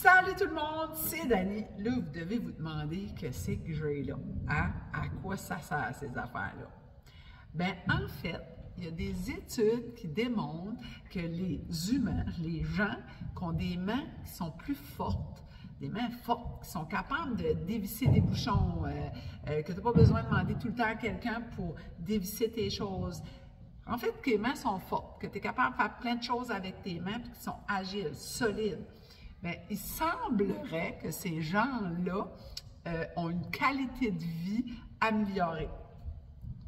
Salut tout le monde, c'est Dani. Là, vous devez vous demander que c'est que j'ai là. Hein? À quoi ça sert ces affaires-là? Bien, en fait, il y a des études qui démontrent que les humains, les gens qui ont des mains qui sont plus fortes, des mains fortes, qui sont capables de dévisser des bouchons, que tu n'as pas besoin de demander tout le temps à quelqu'un pour dévisser tes choses. En fait, que tes mains sont fortes, que tu es capable de faire plein de choses avec tes mains, puis qui sont agiles, solides. Bien, il semblerait que ces gens-là ont une qualité de vie améliorée.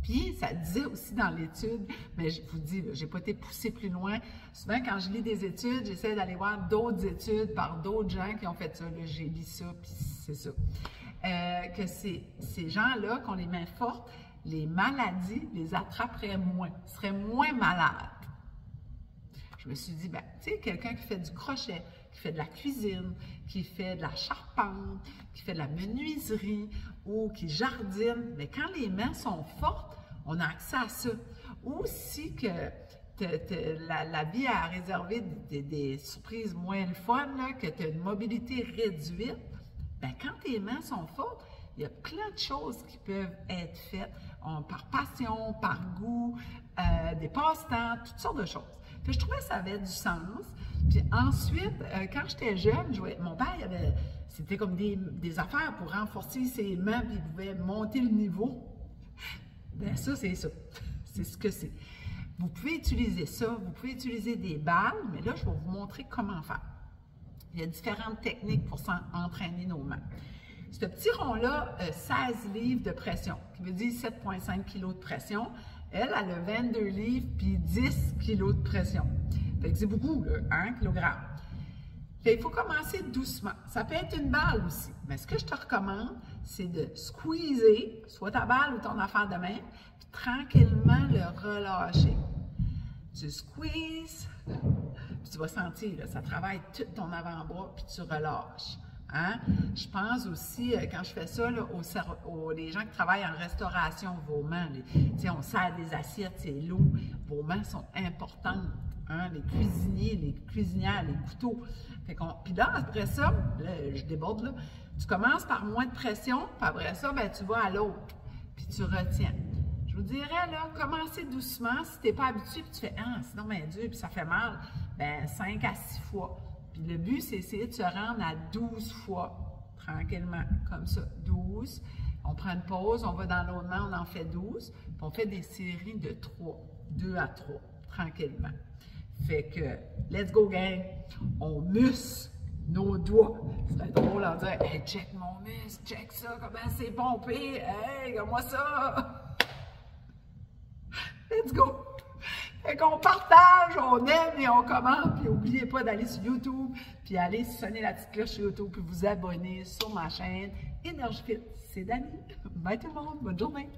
Puis, ça disait aussi dans l'étude, mais je vous dis, je n'ai pas été poussée plus loin. Souvent, quand je lis des études, j'essaie d'aller voir d'autres études par d'autres gens qui ont fait ça. J'ai lu ça, puis c'est ça. Que ces gens-là, qui ont les mains fortes, les maladies les attraperaient moins, seraient moins malades. Je me suis dit, ben, tu sais, quelqu'un qui fait du crochet, qui fait de la cuisine, qui fait de la charpente, qui fait de la menuiserie ou qui jardine, mais quand les mains sont fortes, on a accès à ça. Ou si que la vie a réservé des surprises moins le fun, là, que tu as une mobilité réduite, ben, quand tes mains sont fortes, il y a plein de choses qui peuvent être faites par passion, par goût, des passe-temps, toutes sortes de choses. Puis je trouvais que ça avait du sens. Puis ensuite, quand j'étais jeune, mon père, c'était comme des affaires pour renforcer ses mains, puis il pouvait monter le niveau. Bien, ça, c'est ça. C'est ce que c'est. Vous pouvez utiliser ça, vous pouvez utiliser des balles, mais là, je vais vous montrer comment faire. Il y a différentes techniques pour s'entraîner nos mains. Ce petit rond-là, 16 livres de pression, qui veut dire 7,5 kg de pression. Elle a 22 livres puis 10 kg de pression. Fait que c'est beaucoup, là, 1 kg. Fait qu'il faut commencer doucement. Ça peut être une balle aussi. Mais ce que je te recommande, c'est de squeezer, soit ta balle ou ton affaire de main, puis tranquillement le relâcher. Tu squeezes, puis tu vas sentir, là, ça travaille tout ton avant-bras, puis tu relâches. Hein? Je pense aussi, quand je fais ça, là, les gens qui travaillent en restauration, vos mains, on sert des assiettes, c'est lourd, vos mains sont importantes. Hein? Les cuisiniers, les cuisinières, les couteaux. Puis là, après ça, là, je déborde, là, tu commences par moins de pression, puis après ça, ben, tu vas à l'autre, puis tu retiens. Je vous dirais, là, commencez doucement. Si tu n'es pas habitué, puis tu fais « Ah, sinon, ben Dieu, puis ça fait mal », ben 5 à 6 fois. Puis le but, c'est essayer de se rendre à 12 fois, tranquillement, comme ça, 12. On prend une pause, on va dans l'autre main, on en fait 12. Puis on fait des séries de 3, 2 à 3, tranquillement. Fait que, let's go gang, on muscle nos doigts. C'est drôle en dire, hey, check mon muscle, check ça, comment c'est pompé, hey, regarde-moi ça. Let's go. Fait qu'on partage, on aime et on commente. Puis n'oubliez pas d'aller sur YouTube, puis aller sonner la petite cloche sur YouTube, puis vous abonner sur ma chaîne Énergie Fit. C'est Dani. Bye tout le monde, bonne journée.